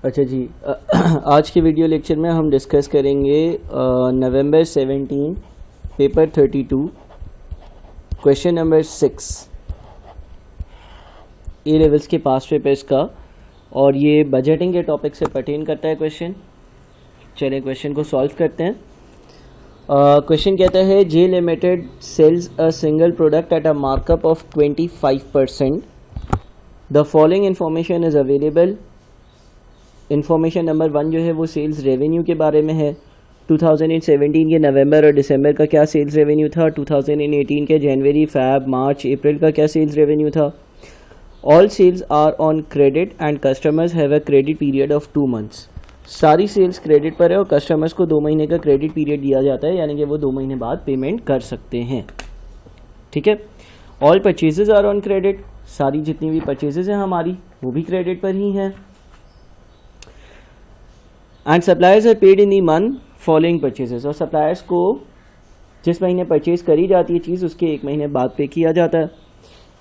अच्छा जी। आज के वीडियो लेक्चर में हम डिस्कस करेंगे नवंबर 17 paper 32 question number 6 A levels के पास पेपर्स का, और ये बजटिंग के टॉपिक से पर्टेन करता है क्वेश्चन। चलिए क्वेश्चन को सॉल्व करते हैं। क्वेश्चन कहता है J limited sales a single product at a markup of 25%। The following information is available. Information number 1 जो है वो सेल्स रेवेन्यू के बारे में है। 2017 के नवंबर और दिसंबर का क्या सेल्स रेवेन्यू था, 2018 के जनवरी, फैब, मार्च, अप्रैल का क्या सेल्स रेवेन्यू था। All sales are on credit and customers have a credit period of 2 months. सारी सेल्स क्रेडिट पर है और कस्टमर्स को 2 महीने का क्रेडिट पीरियड दिया जाता है, यानी कि वो 2 महीने बाद पेमेंट कर सकते हैं। ठीक है। All purchases are on credit, सारी जितनी भी परचेजेज हैं हमारी वो भी क्रेडिट पर ही हैं। And suppliers are paid in the month following purchases, और सप्लायर्स को जिस महीने परचेज करी जाती है चीज़ उसके 1 महीने बाद पे किया जाता है।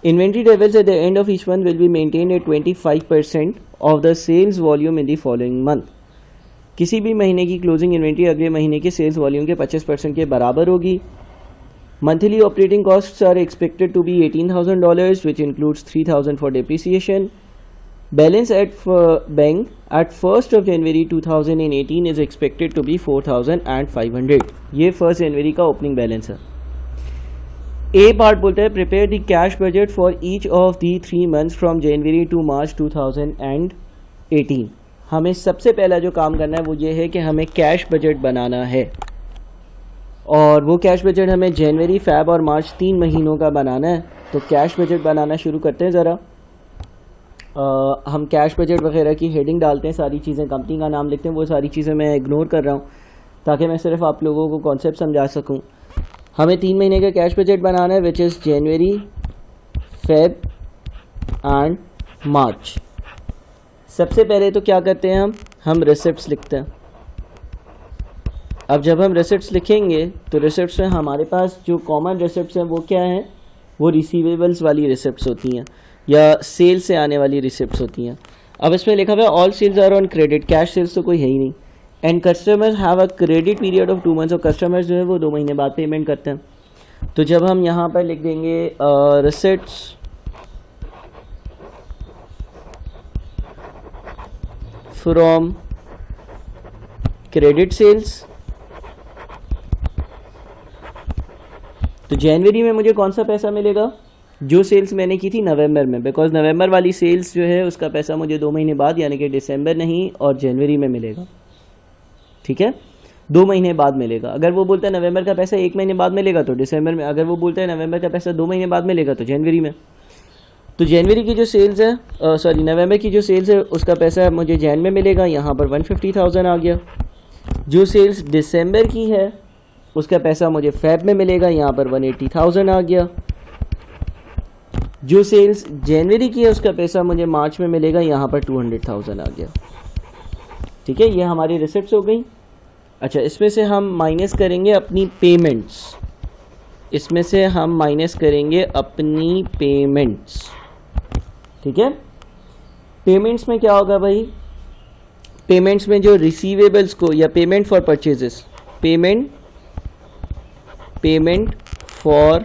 Inventory levels at the end of each month will be maintain at 25% of the sales volume in the following month. किसी भी महीने की क्लोजिंग इन्वेंट्री अगले महीने के सेल्स वॉल्यूम के 25% के बराबर होगी। Monthly operating costs are expected to be $18,000 which includes 3,000 for depreciation. Balance at bank at 1st of January 2018 is expected to be 4,500। ये 1st जनवरी का ओपनिंग बैलेंस है। ए पार्ट बोलता है prepare the cash budget for each of the 3 months from January to March 2018। हमें सबसे पहला जो काम करना है वो ये है कि हमें कैश बजट बनाना है, और वो कैश बजट हमें जनवरी, फैब और मार्च 3 महीनों का बनाना है। तो कैश बजट बनाना शुरू करते हैं ज़रा। हम कैश बजट वगैरह की हेडिंग डालते हैं, सारी चीज़ें कंपनी का नाम लिखते हैं, वो सारी चीज़ें मैं इग्नोर कर रहा हूँ ताकि मैं सिर्फ आप लोगों को कॉन्सेप्ट समझा सकूँ। हमें 3 महीने का कैश बजट बनाना है which is January, Feb and March. सबसे पहले तो क्या करते हैं हम रिसिप्ट्स लिखते हैं। अब जब हम रिसिप्ट्स लिखेंगे तो रिसिप्ट्स में हमारे पास जो कॉमन रिसिप्ट्स हैं वो क्या हैं, वो रिसीवेबल्स वाली रिसिप्ट्स होती हैं या सेल से आने वाली रिसिप्ट्स होती हैं। अब इसमें लिखा हुआ है all sales are on credit, cash sales तो कोई है ही नहीं। And customers have a credit period of 2 months, और कस्टमर्स जो है वो 2 महीने बाद पेमेंट करते हैं। तो जब हम यहाँ पर लिख देंगे रिसिप्ट्स फ्रॉम क्रेडिट सेल्स, तो जनवरी में मुझे कौन सा पैसा मिलेगा, जो सेल्स मैंने की थी नवंबर में, बिकॉज नवंबर वाली सेल्स जो है उसका पैसा मुझे 2 महीने बाद यानी कि दिसंबर नहीं और जनवरी में मिलेगा। ठीक है, 2 महीने बाद मिलेगा। अगर वो बोलता है नवंबर का पैसा 1 महीने बाद मिलेगा तो दिसंबर में, अगर वो बोलता है नवंबर का पैसा 2 महीने बाद मिलेगा तो जनवरी में। तो जनवरी की जो सेल्स है, नवंबर की जो सेल्स है उसका पैसा मुझे जैन में मिलेगा, यहाँ पर 150,000 आ गया। जो सेल्स दिसंबर की है उसका पैसा मुझे फेब में मिलेगा, यहाँ पर 180,000 आ गया। जो सेल्स जनवरी की है उसका पैसा मुझे मार्च में मिलेगा, यहाँ पर 200,000 आ गया। ठीक है, ये हमारी रिसिप्ट्स हो गई। अच्छा, इसमें से हम माइनस करेंगे अपनी पेमेंट्स, इसमें से हम माइनस करेंगे अपनी पेमेंट्स। ठीक है, पेमेंट्स में क्या होगा भाई, पेमेंट्स में जो रिसीवेबल्स को या payment for purchases, payment for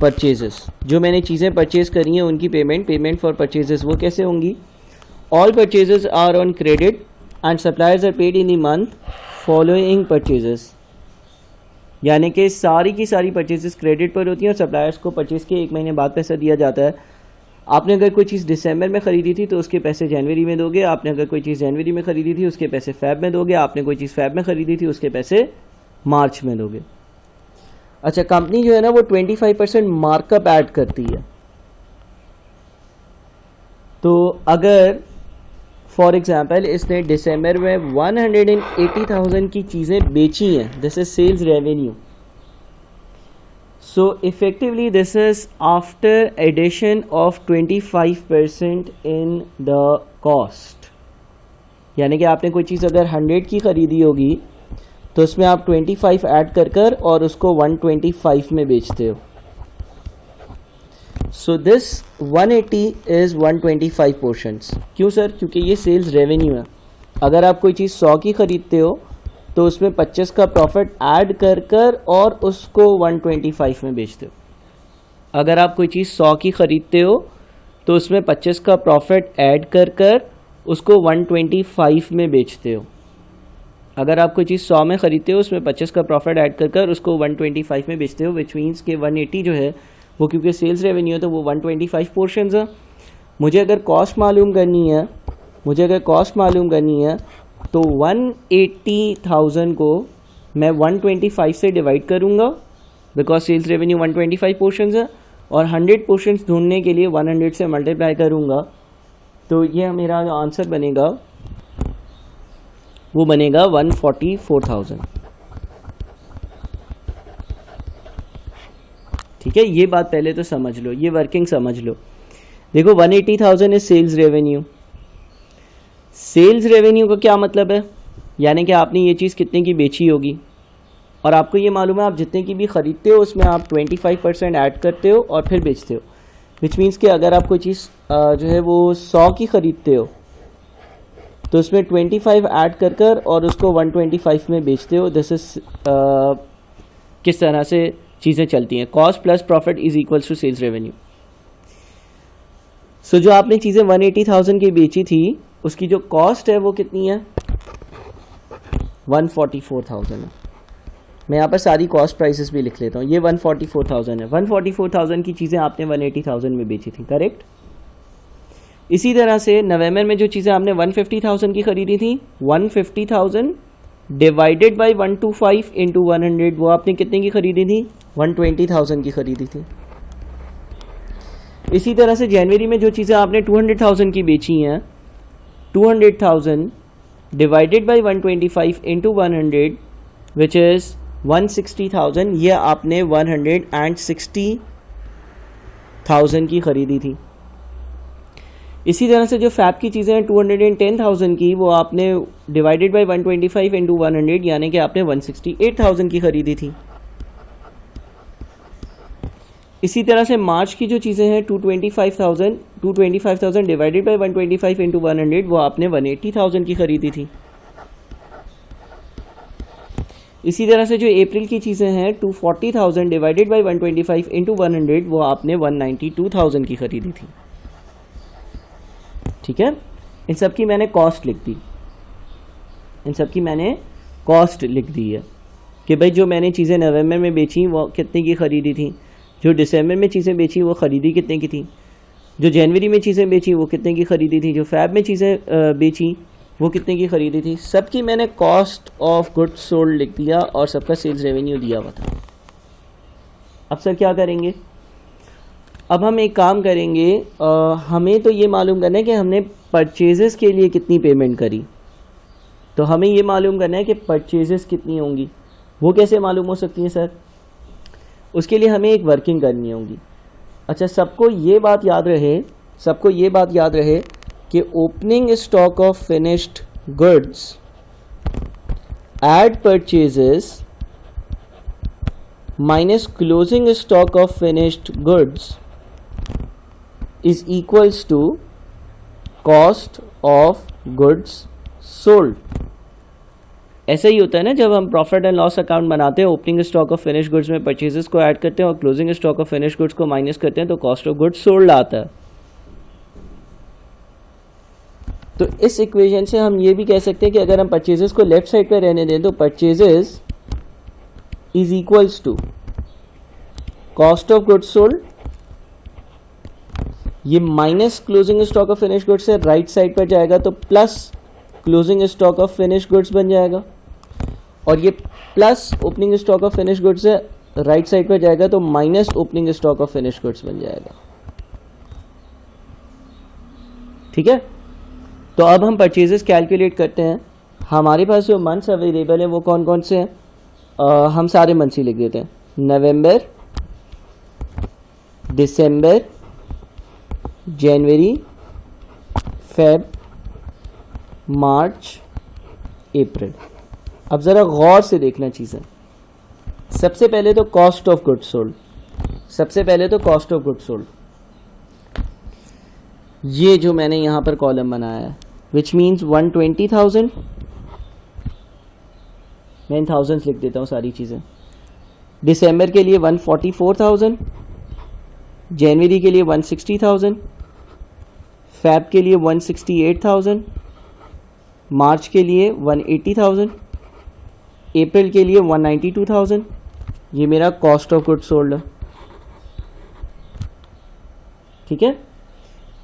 purchases, जो मैंने चीज़ें परचेज करी हैं उनकी पेमेंट फॉर परचेजेस वो कैसे होंगी। All purchases are on credit and suppliers are paid in the month following purchases, यानी कि सारी की सारी परचेजेस क्रेडिट पर होती हैं और सप्लायर्स को परचेज के 1 महीने बाद पैसा दिया जाता है। आपने अगर कोई चीज़ दिसंबर में ख़रीदी थी तो उसके पैसे जनवरी में दोगे, आपने अगर कोई चीज़ जनवरी में ख़रीदी थी उसके पैसे फेब में दोगे, आपने कोई चीज़ फेब में ख़रीदी थी उसके पैसे मार्च में दोगे। अच्छा, कंपनी जो है ना वो 25% मार्कअप ऐड करती है। तो अगर फॉर एग्जांपल इसने दिसंबर में 180,000 की चीज़ें बेची हैं, this is sales revenue. So effectively this is after addition of 25% in the cost, यानी कि आपने कोई चीज़ अगर 100 की ख़रीदी होगी तो उसमें आप 25 ऐड कर और उसको 125 में बेचते हो। So this 180 is 125 portions. क्यों सर? क्योंकि ये सेल्स रेवेन्यू है। अगर आप कोई चीज़ 100 की ख़रीदते हो तो उसमें 25 का प्रॉफिट ऐड कर कर और उसको 125 में बेचते हो। अगर आप कोई चीज़ 100 की ख़रीदते हो तो उसमें 25 का प्रॉफिट ऐड कर कर उसको 125 में बेचते हो। अगर आप कोई चीज़ 100 में ख़रीदते हो उसमें 25 का प्रॉफिट ऐड कर कर उसको 125 में बेचते हो, विच मीन्स कि 180 जो है वो क्योंकि सेल्स रेवेन्यू है तो वो 125 पोर्शंस है। मुझे अगर कॉस्ट मालूम करनी है तो 180,000 को मैं 125 से डिवाइड करूँगा बिकॉज सेल्स रेवेन्यू 125 पोर्शंस है, और 100 पोर्शंस ढूंढने के लिए 100 से मल्टीप्लाई करूँगा। तो ये मेरा जो आंसर बनेगा वो बनेगा 144,000। ठीक है, ये बात पहले तो समझ लो, ये वर्किंग समझ लो। देखो 180,000 is sales revenue. Sales revenue का क्या मतलब है? यानी कि आपने ये चीज़ कितने की बेची होगी, और आपको ये मालूम है आप जितने की भी ख़रीदते हो उसमें आप 25% ऐड करते हो और फिर बेचते हो। विच मीन्स कि अगर आप कोई चीज़ जो है वो 100 की ख़रीदते हो तो उसमें 25 ऐड कर कर और उसको 125 में बेचते हो। दिस इज किस तरह से चीज़ें चलती हैं। Cost plus profit is equals to sales revenue. So जो आपने चीज़ें 180,000 की बेची थी उसकी जो कॉस्ट है वो कितनी है? 144,000 है। मैं यहाँ पर सारी कॉस्ट प्राइसेस भी लिख लेता हूँ। ये 144,000 है। 144,000 की चीज़ें आपने 180,000 में बेची थी, करेक्ट। इसी तरह से नवंबर में जो चीज़ें आपने 150,000 की खरीदी थी, 150,000 डिवाइडेड बाई 125 इंटू 100, वो आपने कितने की खरीदी थी? 120,000 की खरीदी थी। इसी तरह से जनवरी में जो चीज़ें आपने 200,000 की बेची हैं, 200,000 divided by 125 into 100 which is 160,000, ये आपने 160,000 की ख़रीदी थी। इसी तरह से जो फैब की चीज़ें हैं 210,000 की, वो आपने डिवाइडेड बाई 125 इंटू 100 यानी कि आपने 168,000 की ख़रीदी थी। इसी तरह से मार्च की जो चीज़ें हैं 225,000 डिवाइडेड बाई 125 इंटू 100, वो आपने 180,000 की ख़रीदी थी। इसी तरह से जो अप्रैल की चीज़ें हैं 240,000 डिवाइडेड बाई 125 इंटू 100, वो आपने 192,000 की ख़रीदी थी। ठीक है, इन सब की मैंने कॉस्ट लिख दी है कि भाई जो मैंने चीज़ें नवंबर में बेची वो कितने की ख़रीदी थी, जो दिसंबर में चीज़ें बेची वो ख़रीदी कितने की थी, जो जनवरी में चीज़ें बेची वो कितने की ख़रीदी थी, जो फैब में चीज़ें बेची वो कितने की ख़रीदी थी। सबकी मैंने कॉस्ट ऑफ गुड्स सोल्ड लिख दिया और सबका सेल्स रेवेन्यू दिया हुआ था। अब सर क्या करेंगे? अब हम एक काम करेंगे, हमें तो ये मालूम करना है कि हमने परचेजेस के लिए कितनी पेमेंट करी। तो हमें ये मालूम करना है कि परचेजेस कितनी होंगी। वो कैसे मालूम हो सकती हैं सर? उसके लिए हमें एक वर्किंग करनी होगी। अच्छा, सबको ये बात याद रहे कि opening stock of finished goods add purchases minus closing stock of finished goods is equals to cost of goods sold। ऐसा ही होता है ना, जब हम प्रॉफिट एंड लॉस अकाउंट बनाते हैं, opening stock of finish goods में परचेजेस को ऐड करते हैं और closing stock of finish goods को माइनस करते हैं तो कॉस्ट ऑफ गुड्स सोल्ड आता है। तो इस इक्वेशन से हम ये भी कह सकते हैं कि अगर हम परचेजेस को लेफ्ट साइड पे रहने दें तो purchases is equals to cost of goods sold, ये minus closing stock of finish goods से राइट साइड पर जाएगा तो plus closing stock of finish goods बन जाएगा, और ये plus opening stock of finish goods से राइट साइड पर जाएगा तो minus opening stock of finish goods बन जाएगा। ठीक है, तो अब हम परचेजेस कैलकुलेट करते हैं। हमारे पास जो मंथ्स अवेलेबल है वो कौन कौन से हैं? हम सारे मंथ्स ही लिख देते हैं। नवंबर, दिसंबर, जनवरी, फेब, मार्च, अप्रैल। अब ज़रा गौर से देखना चीज़ें। सबसे पहले तो कॉस्ट ऑफ गुड्स सोल्ड। ये जो मैंने यहाँ पर कॉलम बनाया है, विच मीन्स 120,000, मैं इन थाउजेंड्स लिख देता हूँ सारी चीज़ें। दिसंबर के लिए 144,000, जनवरी के लिए 160,000, फेब के लिए 168,000, मार्च के लिए 180,000, अप्रैल के लिए 192,000। ये मेरा कॉस्ट ऑफ गुड्स सोल्ड है, ठीक है।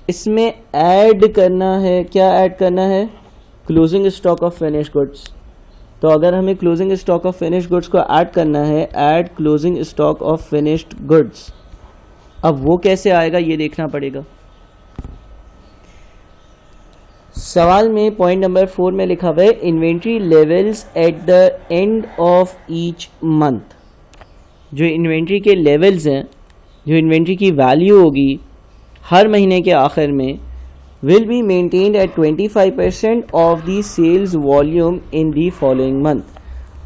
इसमें ऐड करना है, क्या ऐड करना है, closing stock of finish goods. तो अगर हमें closing stock of finish goods को ऐड करना है, add closing stock of finished goods, अब वो कैसे आएगा ये देखना पड़ेगा। सवाल में पॉइंट नंबर 4 में लिखा हुआ है inventory levels at the end of each month. जो इन्वेंट्री के लेवल्स हैं, जो इन्वेंट्री की वैल्यू होगी हर महीने के आखिर में, will be maintained at 25% of the sales volume in the following month.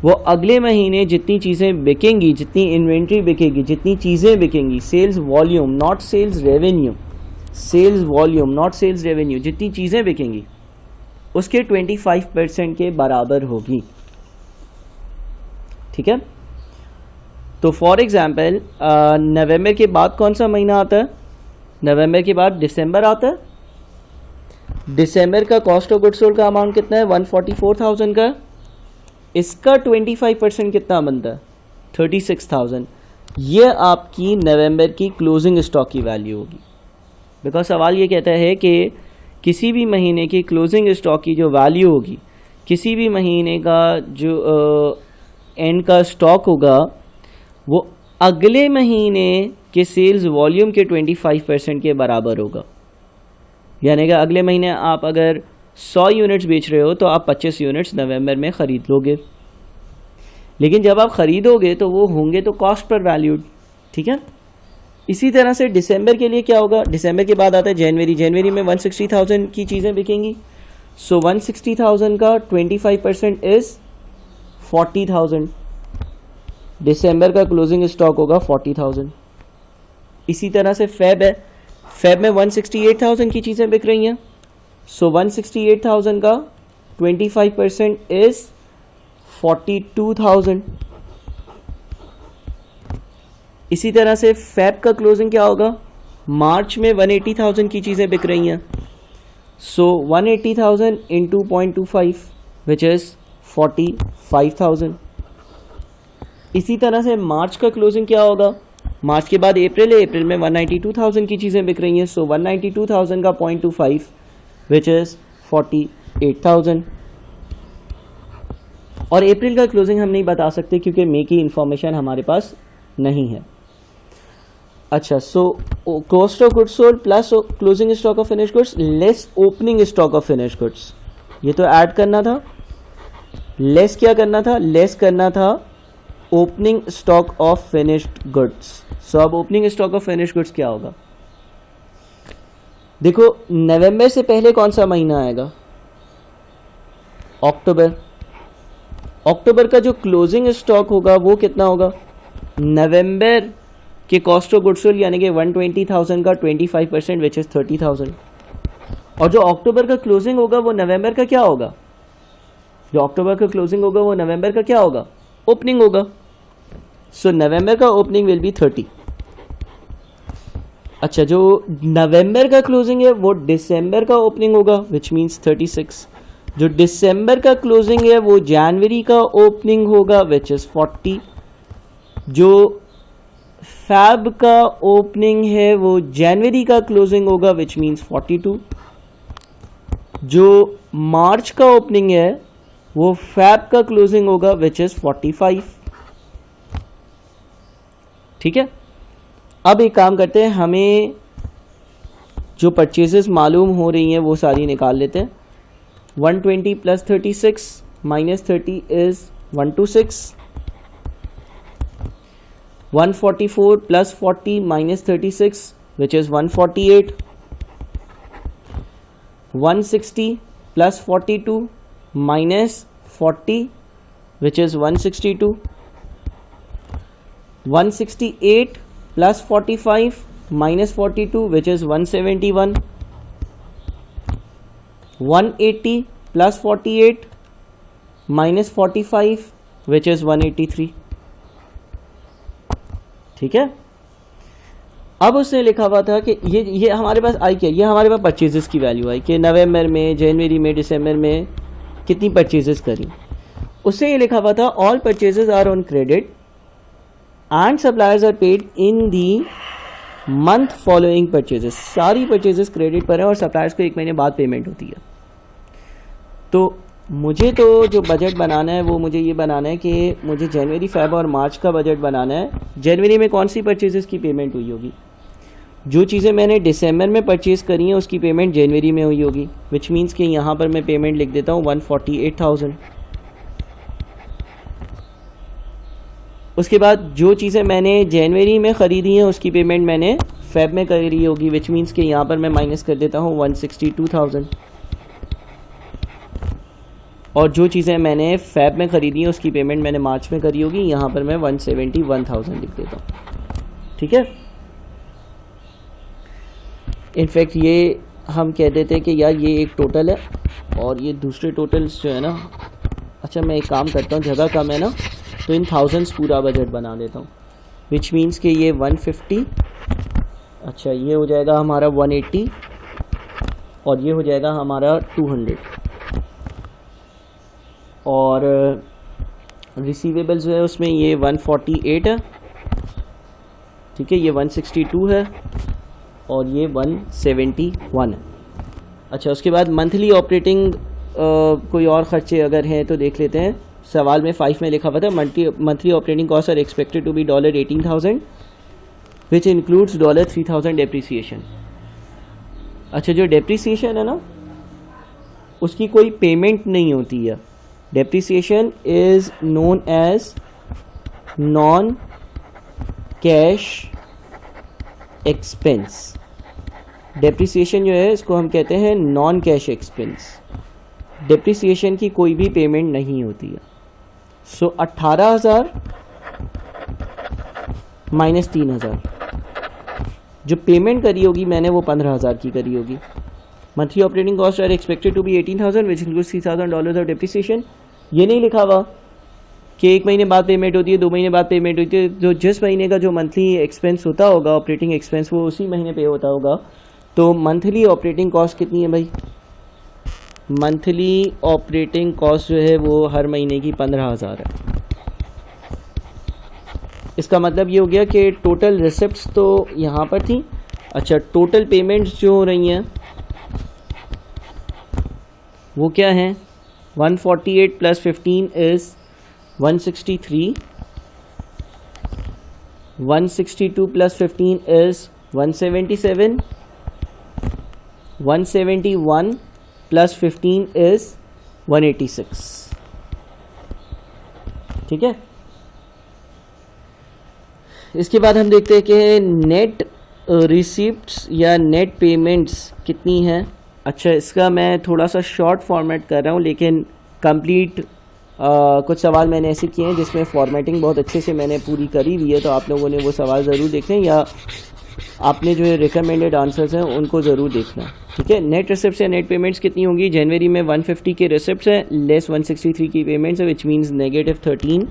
वो अगले महीने जितनी चीज़ें बिकेंगी, जितनी इन्वेंट्री बिकेगी, जितनी चीज़ें बिकेंगी, sales volume not sales revenue, sales volume not sales revenue, जितनी चीज़ें बिकेंगी उसके 25% के बराबर होगी, ठीक है। तो फॉर एग्जाम्पल नवंबर के बाद कौन सा महीना आता है, नवंबर के बाद दिसंबर आता है। दिसंबर का कॉस्ट ऑफ गुड्स सोल्ड का अमाउंट कितना है, 144,000 का। इसका 25% कितना बनता है, 36,000। ये आपकी नवंबर की क्लोजिंग स्टॉक की वैल्यू होगी। बिकॉज सवाल ये कहता है कि किसी भी महीने की क्लोजिंग स्टॉक की जो वैल्यू होगी, किसी भी महीने का जो एंड का स्टॉक होगा, वो अगले महीने के सेल्स वॉल्यूम के 25% के बराबर होगा। यानी कि अगले महीने आप अगर 100 यूनिट्स बेच रहे हो तो आप 25 यूनिट्स नवंबर में ख़रीद लोगे, लेकिन जब आप ख़रीदोगे तो वो होंगे तो कॉस्ट पर वैल्यूड, ठीक है। इसी तरह से दिसंबर के लिए क्या होगा, दिसंबर के बाद आता है जनवरी। जनवरी में 160,000 की चीज़ें बिकेंगी। सो 160,000 का 25% इज़ 40,000। दिसंबर का क्लोजिंग स्टॉक होगा 40,000। इसी तरह से फेब है, फेब में 168,000 की चीज़ें बिक रही हैं। सो 168,000 का 25% इज़ 42,000। इसी तरह से फेब का क्लोजिंग क्या होगा, मार्च में 180,000 की चीज़ें बिक रही हैं। सो 180,000 इंटू 0.25 विच इज़ 45,000। इसी तरह से मार्च का क्लोजिंग क्या होगा, मार्च के बाद अप्रैल है, अप्रैल में 192,000 की चीज़ें बिक रही हैं। सो 192,000 का 0.25 विच इज़ 48,000। और अप्रैल का क्लोजिंग हम नहीं बता सकते क्योंकि मई की इंफॉर्मेशन हमारे पास नहीं है। अच्छा, so cost of goods sold plus closing stock of finish goods less opening stock of finish goods, ये तो ऐड करना था। लेस क्या करना था, लेस करना था opening stock of finished goods. So अब opening stock of finished goods क्या होगा, देखो नवंबर से पहले कौन सा महीना आएगा, अक्टूबर। अक्टूबर का जो क्लोजिंग स्टॉक होगा वो कितना होगा, नवंबर के कॉस्ट ऑफ गुड्स सोल्ड यानी कि 120,000 का 25% विच इज़ 30,000। और जो अक्टूबर का क्लोजिंग होगा वो नवंबर का क्या होगा, जो अक्टूबर का क्लोजिंग होगा वो नवंबर का क्या होगा, ओपनिंग होगा। सो नवंबर का ओपनिंग विल बी 30। अच्छा, जो नवंबर का क्लोजिंग है वो दिसंबर का ओपनिंग होगा विच मीन्स 36। जो दिसंबर का क्लोजिंग है वो जनवरी का ओपनिंग होगा विच इज़ 40। जो फैब का ओपनिंग है वो जनवरी का क्लोजिंग होगा विच मीन्स 42। जो मार्च का ओपनिंग है वो फैब का क्लोजिंग होगा विच इज़ 45, ठीक है। अब एक काम करते हैं, हमें जो परचेजेस मालूम हो रही हैं वो सारी निकाल लेते हैं। 120 plus 36 minus 30 is 126। 144 plus 40 minus 36 which is 148। 160 plus 42 minus 40 which is 162। 168 plus 45 minus 42 which is 171। 180 plus 48 minus 45 which is 183। ठीक है, अब उसने लिखा हुआ था कि ये हमारे पास आई क्या, ये हमारे पास परचेजेस की वैल्यू आई कि नवंबर में, जनवरी में, दिसंबर में कितनी परचेजेस करी। उससे ये लिखा हुआ था all purchases are on credit and suppliers are paid in the month following purchases. सारी परचेजेस क्रेडिट पर है और सप्लायर्स को 1 महीने बाद पेमेंट होती है। तो मुझे तो जो बजट बनाना है वो मुझे ये बनाना है कि मुझे जनवरी, फेब और मार्च का बजट बनाना है। जनवरी में कौन सी परचेजेस की पेमेंट हुई होगी, जो चीज़ें मैंने दिसंबर में परचेज़ करी हैं उसकी पेमेंट जनवरी में हुई होगी, विच मीन्स कि यहाँ पर मैं पेमेंट लिख देता हूँ 148,000। उसके बाद जो चीज़ें मैंने जनवरी में ख़रीदी हैं उसकी पेमेंट मैंने फेब में करी होगी, विच मीन्स कि यहाँ पर मैं माइनस कर देता हूँ 162,000। और जो चीज़ें मैंने फेब में ख़रीदी हैं उसकी पेमेंट मैंने मार्च में करी होगी, यहाँ पर मैं 171,000 लिख देता हूँ। ठीक है, इनफैक्ट ये हम कह देते हैं कि यार ये एक टोटल है और ये दूसरे टोटल्स जो है ना, अच्छा मैं एक काम करता हूँ, जगह कम है ना तो इन थाउजेंड्स पूरा बजट बना देता हूँ, विच मीन्स कि ये 150, अच्छा ये हो जाएगा हमारा 180 और ये हो जाएगा हमारा 200। और रिसीवेबल्स जो है उसमें ये 148 है, ठीक है, ये 162 है और ये 171 है। अच्छा, उसके बाद मंथली ऑपरेटिंग कोई और ख़र्चे अगर हैं तो देख लेते हैं। सवाल में 5 में लिखा हुआ था monthly operating cost are expected to be $18,000 which includes $3,000 depreciation. अच्छा, जो डेप्रीसिएशन है ना उसकी कोई पेमेंट नहीं होती है। Depreciation is known as non cash expense. Depreciation जो है इसको हम कहते हैं नॉन कैश एक्सपेंस। डेप्रीसिएशन की कोई भी पेमेंट नहीं होती है। सो 18,000 माइनस 3,000 जो पेमेंट करी होगी मैंने वो 15,000 की करी होगी। Monthly operating cost are expected to be 18,000 which includes $3,000 of depreciation. ये नहीं लिखा हुआ कि 1 महीने बाद पेमेंट होती है, 2 महीने बाद पेमेंट होती है। जो जिस महीने का जो मंथली एक्सपेंस होता होगा, ऑपरेटिंग एक्सपेंस, वो उसी महीने पे होता होगा। तो मंथली ऑपरेटिंग कॉस्ट कितनी है भाई? मंथली ऑपरेटिंग कॉस्ट जो है वो हर महीने की 15,000 है। इसका मतलब ये हो गया कि टोटल रिसिप्ट्स तो यहाँ पर थी। अच्छा, टोटल पेमेंट्स जो हो रही हैं वो क्या हैं? 148 plus 15 is 163, 162 plus 15 is 177, 171 plus 15 is 186। ठीक है, इसके बाद हम देखते हैं कि नेट रिसिप्ट्स या नेट पेमेंट्स कितनी हैं। अच्छा, इसका मैं थोड़ा सा शॉर्ट फॉर्मेट कर रहा हूँ, लेकिन कंप्लीट कुछ सवाल मैंने ऐसे किए हैं जिसमें फॉर्मेटिंग बहुत अच्छे से मैंने पूरी करी हुई है, तो आप लोगों ने वो सवाल ज़रूर देखने या आपने जो रिकमेंडेड आंसर्स हैं उनको ज़रूर देखना। ठीक है, नेट रिसिप्ट्स या नेट पेमेंट्स कितनी होंगी? जनवरी में 150 के रिसिप्ट्स हैं, लेस 163 की पेमेंट्स है, विच मीन्स -13।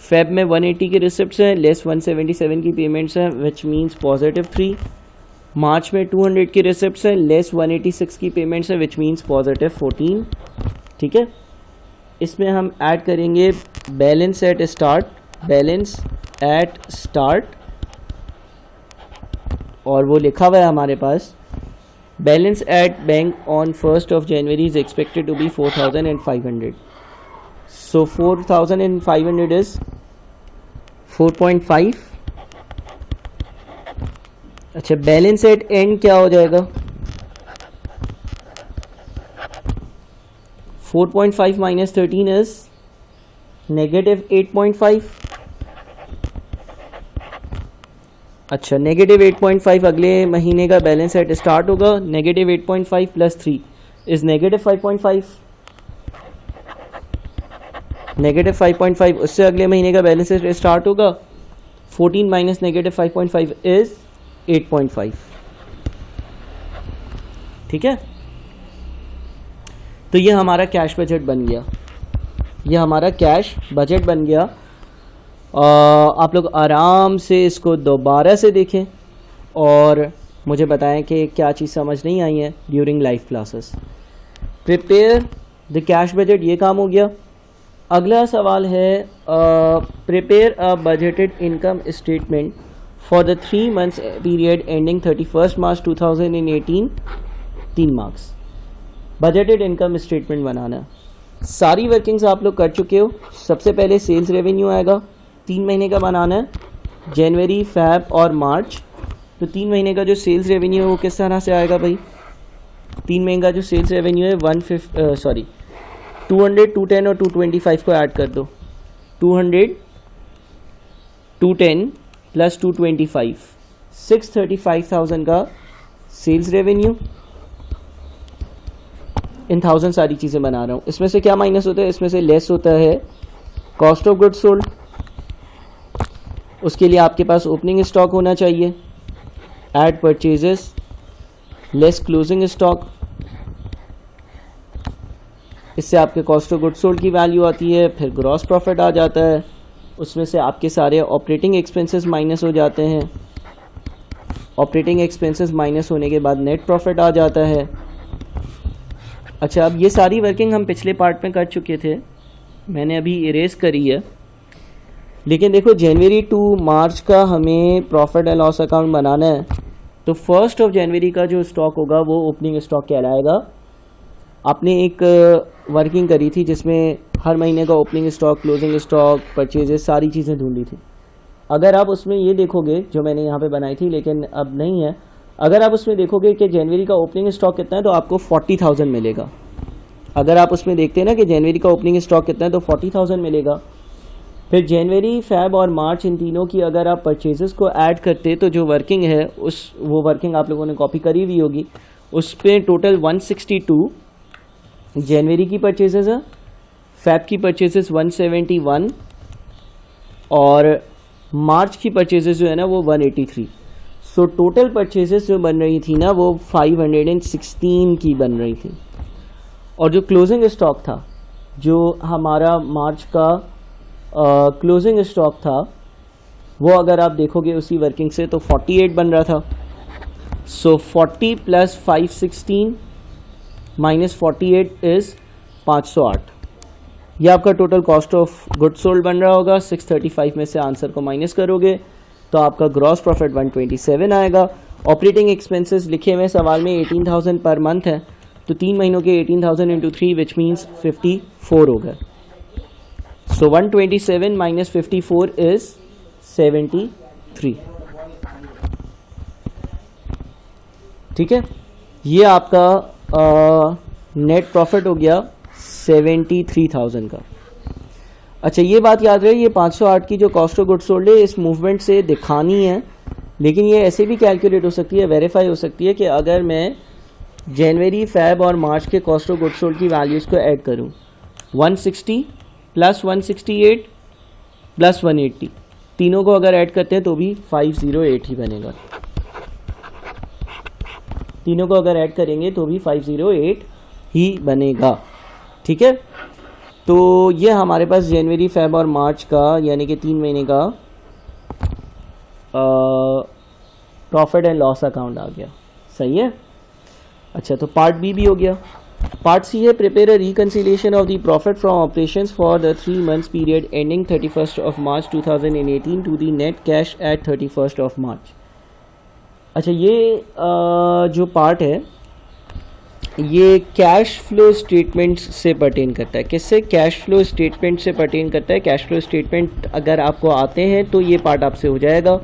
फेब में 180 के रिसिप्ट्स हैं, लेस 177 की पेमेंट्स हैं, विच मीन्स +3। मार्च में 200 की रिसिप्ट्स हैं, लेस 186 की पेमेंट्स हैं, विच मीन्स +14। ठीक है, इसमें हम ऐड करेंगे balance at start, balance at start, और वो लिखा हुआ है हमारे पास balance at bank on 1 January is expected to be 4,500। So 4,500 is 4.5। अच्छा, बैलेंस एट एंड क्या हो जाएगा? 4.5 माइनस 13 इज -8.5। अच्छा, -8.5 अगले महीने का बैलेंस एट स्टार्ट होगा। -8.5 प्लस 3 इज -5.5। -5.5 उससे अगले महीने का बैलेंस एट स्टार्ट होगा। 14 माइनस -5.5 इज 8.5। ठीक है, तो ये हमारा कैश बजट बन गया, ये हमारा कैश बजट बन गया। आप लोग आराम से इसको दोबारा से देखें और मुझे बताएं कि क्या चीज़ समझ नहीं आई है during live classes. Prepare the cash budget, ये काम हो गया। अगला सवाल है prepare a budgeted income statement for the 3 months period ending 31 March 2018, 3 marks. Budgeted income statement बनाना, सारी वर्किंग्स आप लोग कर चुके हो। सबसे पहले सेल्स रेवेन्यू आएगा, 3 महीने का बनाना है, जनवरी, फैब और मार्च। तो 3 महीने का जो सेल्स रेवेन्यू है वो किस तरह से आएगा भाई? 3 महीने का जो सेल्स रेवेन्यू है 200, 210 और 225 को ऐड कर दो। 200, 210 प्लस 225, 635,000 का सेल्स रेवेन्यू। इन 1000 सारी चीज़ें बना रहा हूँ। इसमें से क्या माइनस होता है? इसमें से लेस होता है कॉस्ट ऑफ गुड्स सोल्ड। उसके लिए आपके पास ओपनिंग स्टॉक होना चाहिए, add purchases less closing stock. इससे आपके कॉस्ट ऑफ गुड्स सोल्ड की वैल्यू आती है, फिर ग्रॉस प्रॉफिट आ जाता है, उसमें से आपके सारे ऑपरेटिंग एक्सपेंसेस माइनस हो जाते हैं। ऑपरेटिंग एक्सपेंसेस माइनस होने के बाद नेट प्रॉफिट आ जाता है। अच्छा, अब ये सारी वर्किंग हम पिछले पार्ट में कर चुके थे, मैंने अभी इरेज करी है। लेकिन देखो, जनवरी टू मार्च का हमें प्रॉफिट एंड लॉस अकाउंट बनाना है, तो 1 जनवरी का जो स्टॉक होगा वो ओपनिंग स्टॉक कहलाएगा। आपने एक वर्किंग करी थी जिसमें हर महीने का opening stock, closing stock, purchases सारी चीज़ें ढूंढी थी। अगर आप उसमें ये देखोगे, जो मैंने यहाँ पे बनाई थी लेकिन अब नहीं है, अगर आप उसमें देखोगे कि जनवरी का ओपनिंग स्टॉक कितना है तो आपको 40,000 मिलेगा। अगर आप उसमें देखते हैं ना कि जनवरी का ओपनिंग स्टॉक कितना है तो 40,000 मिलेगा। फिर जनवरी, फैब और मार्च, इन तीनों की अगर आप परचेजेस को ऐड करते तो जो वर्किंग है वो वर्किंग आप लोगों ने कॉपी करी हुई होगी, उस पर टोटल 162 जनवरी की परचेजेस है, फैब की परचेजेस 171 और मार्च की परचेजेस जो है ना वो 183। सो टोटल परचेजेस जो बन रही थी ना वो 516 की बन रही थी। और जो क्लोजिंग स्टॉक था, जो हमारा मार्च का क्लोजिंग स्टॉक था, वो अगर आप देखोगे उसी वर्किंग से तो 48 बन रहा था। सो 40 प्लस 516 माइनस 48 इज़ 508। ये आपका total cost of goods sold बन रहा होगा। 635 में से आंसर को माइनस करोगे तो आपका ग्रॉस प्रॉफिट 127 आएगा। ऑपरेटिंग एक्सपेंसेस लिखे हुए सवाल में 18,000 पर मंथ है, तो 3 महीनों के 18,000 इंटू 3 विच मीन्स 54 होगा। सो 127 माइनस 54 इज 73। ठीक है, ये आपका नेट प्रॉफिट हो गया 73,000 का। अच्छा, ये बात याद रहे, ये 508 की जो कॉस्ट ऑफ गुड्स सोल्ड है इस मूवमेंट से दिखानी है, लेकिन ये ऐसे भी कैलकुलेट हो सकती है, वेरीफाई हो सकती है कि अगर मैं जनवरी, फैब और मार्च के कॉस्ट ऑफ गुड्स सोल्ड की वैल्यूज़ को ऐड करूं, 160 प्लस 168 प्लस 180, तीनों को अगर ऐड करते हैं तो भी 508 ही बनेगा। तीनों को अगर ऐड करेंगे तो भी 508 ही बनेगा। ठीक है, तो ये हमारे पास जनवरी, फैब और मार्च का यानी कि 3 महीने का प्रॉफिट एंड लॉस अकाउंट आ गया। सही है। अच्छा, तो पार्ट बी भी हो गया। पार्ट सी है prepare a reconciliation of the profit from operations for the 3 months period ending 31 March 2018 to the net cash at 31 March। अच्छा, ये जो पार्ट है ये कैश फ्लो स्टेटमेंट से पर्टेन करता है। किससे? कैश फ्लो स्टेटमेंट से पर्टेन करता है। कैश फ्लो स्टेटमेंट अगर आपको आते हैं तो ये पार्ट आपसे हो जाएगा,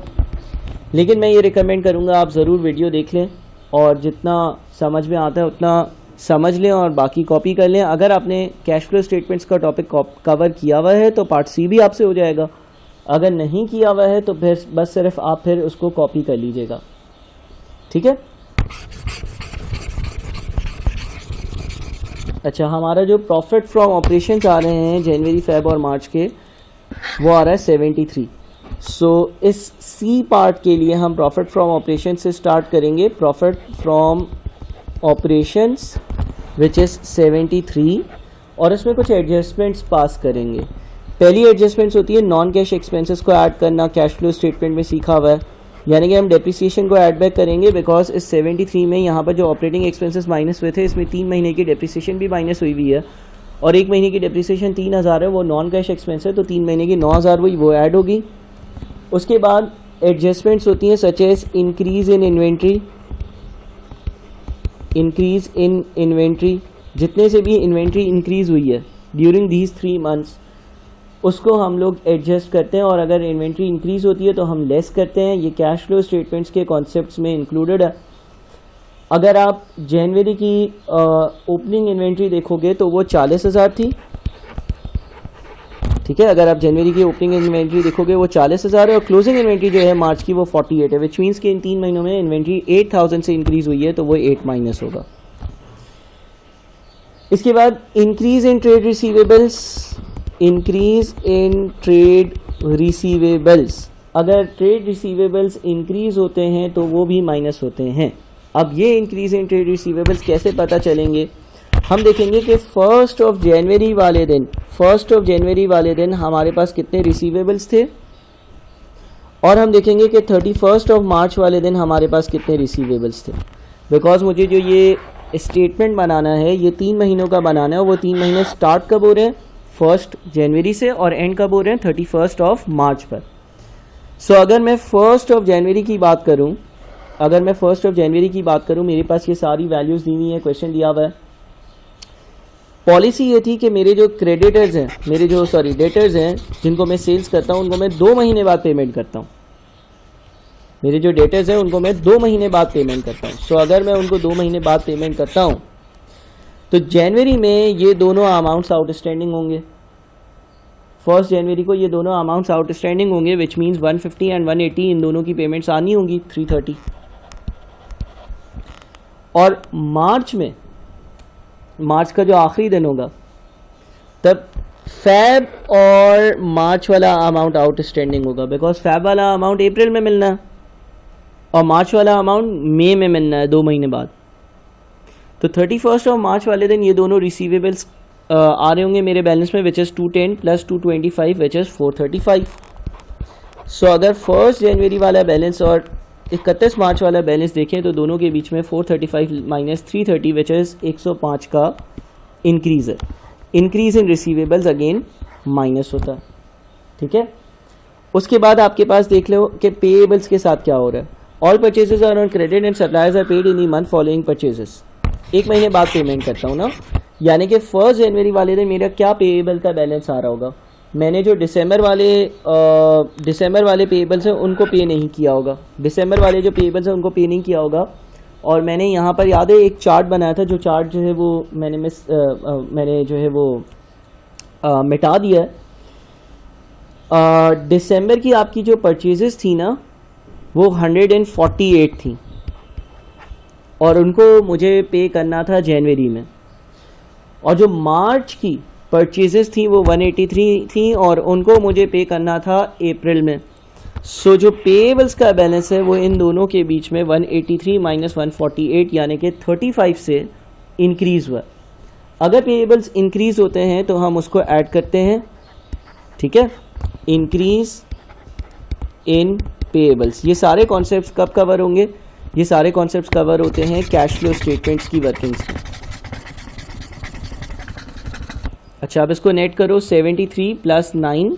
लेकिन मैं ये रिकमेंड करूँगा आप ज़रूर वीडियो देख लें और जितना समझ में आता है उतना समझ लें और बाकी कॉपी कर लें। अगर आपने कैश फ्लो स्टेटमेंट्स का टॉपिक कवर किया हुआ है तो पार्ट सी भी आपसे हो जाएगा, अगर नहीं किया हुआ है तो फिर बस सिर्फ आप फिर उसको कॉपी कर लीजिएगा। ठीक है। अच्छा, हमारा जो प्रॉफिट फ्रॉम ऑपरेशंस आ रहे हैं जनवरी, फैब और मार्च के, वो आ रहा है 73। सो इस सी पार्ट के लिए हम प्रॉफिट फ्रॉम ऑपरेशन से स्टार्ट करेंगे। Profit from operations which is 73 और इसमें कुछ एडजस्टमेंट्स पास करेंगे। पहली एडजस्टमेंट्स होती है नॉन कैश एक्सपेंसेस को ऐड करना, कैश फ्लो स्टेटमेंट में सीखा हुआ है, यानी कि हम डेप्रिसिएशन को ऐड बैक करेंगे बिकॉज इस 73 में यहाँ पर जो ऑपरेटिंग एक्सपेंसेस माइनस हुए थे इसमें 3 महीने की डेप्रिसिएशन भी माइनस हुई है और 1 महीने की डेप्रिसिएशन 3000 है, वो नॉन कैश एक्सपेंस है, तो 3 महीने की 9000 हुई, वो ऐड होगी। उसके बाद एडजस्टमेंट्स होती हैं such as increase in inventory, जितने से भी इन्वेंट्री इंक्रीज हुई है ड्यूरिंग दीज 3 मंथ्स उसको हम लोग एडजस्ट करते हैं और अगर इन्वेंट्री इंक्रीज होती है तो हम लेस करते हैं। ये कैश फ्लो स्टेटमेंट्स के कॉन्सेप्ट्स में इंक्लूडेड है। अगर आप जनवरी की ओपनिंग इन्वेंट्री देखोगे तो वो 40,000 थी, ठीक है। अगर आप जनवरी की ओपनिंग इन्वेंट्री देखोगे वो 40,000 है और क्लोजिंग इन्वेंट्री जो है मार्च की वो 48 है, विच मीन्स कि इन 3 महीनों में इन्वेंट्री 8,000 से इंक्रीज हुई है तो वो 8 माइनस होगा। इसके बाद इंक्रीज इन ट्रेड रिसीवेबल्स, अगर ट्रेड रिसीवेबल्स इंक्रीज होते हैं तो वो भी माइनस होते हैं। अब ये इंक्रीज इन ट्रेड रिसीवेबल्स कैसे पता चलेंगे, हम देखेंगे कि 1 जनवरी वाले दिन हमारे पास कितने रिसीवेबल्स थे और हम देखेंगे कि 31 मार्च वाले दिन हमारे पास कितने रिसीवेबल्स थे। बिकॉज मुझे जो ये स्टेटमेंट बनाना है ये 3 महीनों का बनाना है, वो 3 महीने स्टार्ट कब हो रहे हैं 1 जनवरी से और एंड कब हो रहे हैं 31 मार्च पर। सो अगर मैं 1 जनवरी की बात करूं, मेरे पास ये सारी वैल्यूज़ दी हुई है, क्वेश्चन दिया हुआ है। पॉलिसी ये थी कि मेरे जो क्रेडिटर्स हैं, डेटर्स हैं जिनको मैं सेल्स करता हूं उनको मैं 2 महीने बाद पेमेंट करता हूं। मेरे जो डेटर्स हैं उनको मैं 2 महीने बाद पेमेंट करता हूं। सो अगर मैं उनको 2 महीने बाद पेमेंट करता हूं तो जनवरी में ये दोनों अमाउंट्स आउटस्टैंडिंग होंगे। 1 जनवरी को ये दोनों अमाउंट्स आउटस्टैंडिंग होंगे, विच मीन्स 150 एंड 180 इन दोनों की पेमेंट्स आनी होंगी 330। और मार्च का जो आखिरी दिन होगा तब फैब और मार्च वाला अमाउंट आउटस्टैंडिंग होगा, बिकॉज फैब वाला अमाउंट अप्रैल में मिलना है और मार्च वाला अमाउंट मई में मिलना है 2 महीने बाद। तो 31 मार्च वाले दिन ये दोनों रिसीवेबल्स आ रहे होंगे मेरे बैलेंस में, which is 210 plus 225 which is 435। सो अगर 1 जनवरी वाला बैलेंस और 31 मार्च वाला बैलेंस देखें तो दोनों के बीच में 435 माइनस 330 विच इज़ 105 का इंक्रीज है। Increase in receivables again minus होता है, ठीक है। उसके बाद आपके पास देख लो कि पेएबल्स के साथ क्या हो रहा है। All purchases are on credit and suppliers are paid in the month following purchases. 1 महीने बाद पेमेंट करता हूँ ना, यानी कि 1 जनवरी वाले दिन मेरा क्या पेएबल का बैलेंस आ रहा होगा। मैंने जो दिसंबर वाले पेएबल्स हैं उनको पे नहीं किया होगा, दिसंबर वाले जो पेएबल्स हैं उनको पे नहीं किया होगा। और मैंने यहाँ पर याद है एक चार्ट बनाया था, जो चार्ट जो है वो मैंने जो है वो मिटा दिया है। दिसंबर की आपकी जो परचेजेस थी ना वो 148 थी और उनको मुझे पे करना था जनवरी में, और जो मार्च की परचेजेस थी वो 183 थी और उनको मुझे पे करना था अप्रैल में। सो जो पेएबल्स का बैलेंस है वो इन दोनों के बीच में 183 माइनस 148 यानी कि 35 से इंक्रीज़ हुआ। अगर पेएबल्स इंक्रीज़ होते हैं तो हम उसको ऐड करते हैं, ठीक है। इंक्रीज इन पेएबल्स, ये सारे कॉन्सेप्ट्स कब कवर होंगे, ये सारे कॉन्सेप्ट्स कवर होते हैं कैश फ्लो स्टेटमेंट्स की वर्किंग्स में। अच्छा, अब इसको नेट करो। 73 प्लस 9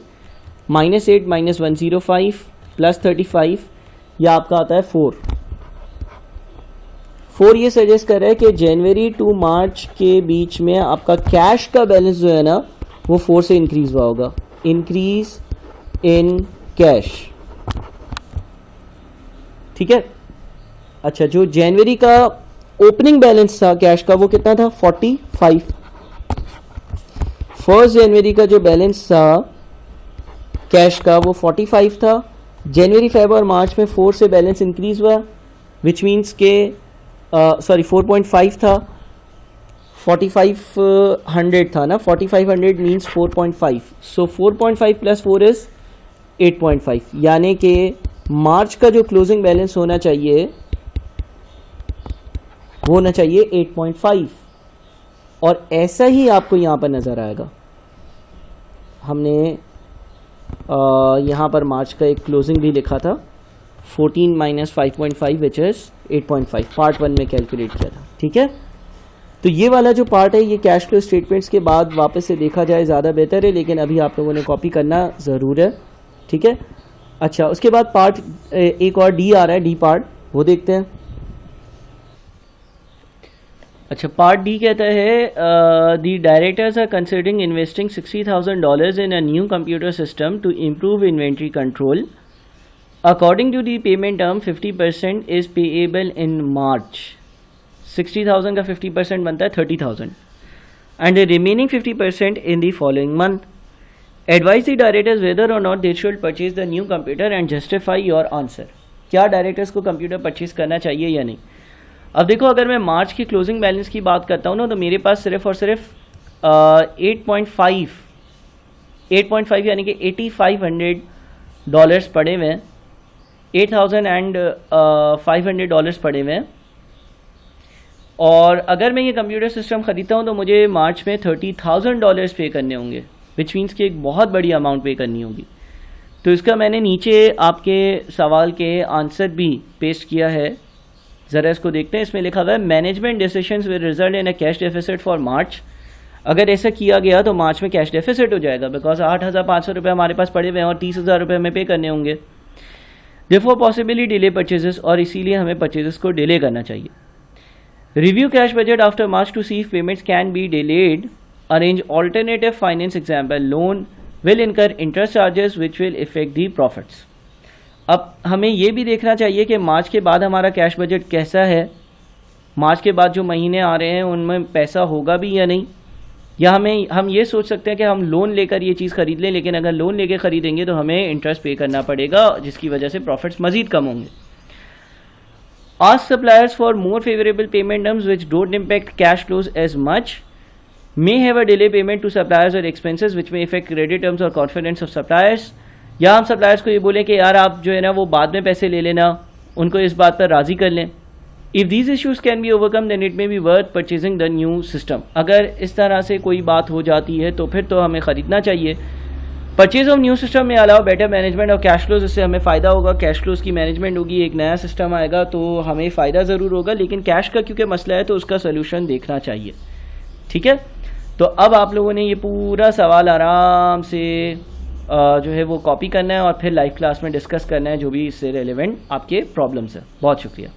माइनस 8 माइनस 105 प्लस 35, यह आपका आता है 4। ये सजेस्ट कर रहा है कि जनवरी टू मार्च के बीच में आपका कैश का बैलेंस जो है ना वो 4 से इंक्रीज हुआ होगा। इंक्रीज इन कैश, ठीक है। अच्छा, जो जनवरी का ओपनिंग बैलेंस था कैश का वो कितना था 45। 1 जनवरी का जो बैलेंस था कैश का वो 45 था। जनवरी फेब और मार्च में 4 से बैलेंस इंक्रीज हुआ, विच मीन्स के 4.5 था, 4500 था ना, 4500 मीन्स 4.5। सो 4.5 प्लस 4 इज 8.5, यानी कि मार्च का जो क्लोजिंग बैलेंस होना चाहिए वो होना चाहिए 8.5। और ऐसा ही आपको यहाँ पर नज़र आएगा। हमने यहाँ पर मार्च का एक क्लोजिंग भी लिखा था, 14 माइनस 5.5 विच इज़ 8.5, पार्ट 1 में कैलकुलेट किया था। ठीक है, तो ये वाला जो पार्ट है ये कैश फ्लो स्टेटमेंट्स के बाद वापस से देखा जाए ज़्यादा बेहतर है, लेकिन अभी आप लोगों ने कॉपी करना ज़रूर है। ठीक है, अच्छा उसके बाद पार्ट एक और डी आ रहा है, डी पार्ट, वो देखते हैं। अच्छा, पार्ट डी कहता है the directors are considering investing $60,000 in a new computer system to improve inventory control. According to the payment term 50% is payable in March. 60,000 का 50% बनता है 30,000 and the remaining 50% in the following month. Advise the directors whether or not they should purchase the new computer and justify your answer. क्या directors को computer purchase करना चाहिए या नहीं? अब देखो, अगर मैं मार्च की क्लोजिंग बैलेंस की बात करता हूँ ना, तो मेरे पास सिर्फ और सिर्फ 8.5 यानी कि $8,500 पड़े हुए हैं, $8,500 पड़े हुए हैं। और अगर मैं ये कंप्यूटर सिस्टम ख़रीदता हूँ तो मुझे मार्च में $30,000 पे करने होंगे, विच मीन्स कि एक बहुत बड़ी अमाउंट पे करनी होगी। तो इसका मैंने नीचे आपके सवाल के आंसर भी पेस्ट किया है, ज़रा इसको देखते हैं। इसमें लिखा हुआ है management decisions will result in a cash deficit for March. अगर ऐसा किया गया तो मार्च में कैश डेफिसिट हो जाएगा, बिकॉज 8,500 रुपये हमारे पास पड़े हुए हैं और 30,000 रुपये हमें पे करने होंगे। देयरफॉर पॉसिबली डिले परचेजेस, और इसीलिए हमें परचेजेस को डिले करना चाहिए। Review cash budget after March to see if payments can be delayed. Arrange alternative finance, example loan will incur interest charges which will affect the profits. अब हमें ये भी देखना चाहिए कि मार्च के बाद हमारा कैश बजट कैसा है, मार्च के बाद जो महीने आ रहे हैं उनमें पैसा होगा भी या नहीं। या हम ये सोच सकते हैं कि हम लोन लेकर ये चीज़ खरीद लें, लेकिन अगर लोन लेकर ख़रीदेंगे तो हमें इंटरेस्ट पे करना पड़ेगा, जिसकी वजह से प्रॉफिट्स मज़ीद कम होंगे। Ask suppliers for more favourable payment terms which don't impact cash flows as much. May have a delay payment to suppliers or expenses which may affect credit terms or confidence of suppliers. या हम suppliers को ये बोलें कि यार आप जो है ना वो बाद में पैसे ले लेना, उनको इस बात पर राज़ी कर लें। If these issues can be overcome then it may be worth purchasing the new system. अगर इस तरह से कोई बात हो जाती है तो फिर तो हमें ख़रीदना चाहिए। परचेज ऑफ न्यू सिस्टम में अलावा बेटर मैनेजमेंट और कैश फ्लोज, इससे हमें फ़ायदा होगा, कैश फ्लोज की मैनेजमेंट होगी, एक नया सिस्टम आएगा तो हमें फ़ायदा ज़रूर होगा, लेकिन कैश का क्योंकि मसला है तो उसका सोल्यूशन देखना चाहिए। ठीक है, तो अब आप लोगों ने ये पूरा सवाल आराम से जो है वो कॉपी करना है और फिर लाइव क्लास में डिस्कस करना है जो भी इससे रेलेवेंट आपके प्रॉब्लम्स है। बहुत शुक्रिया।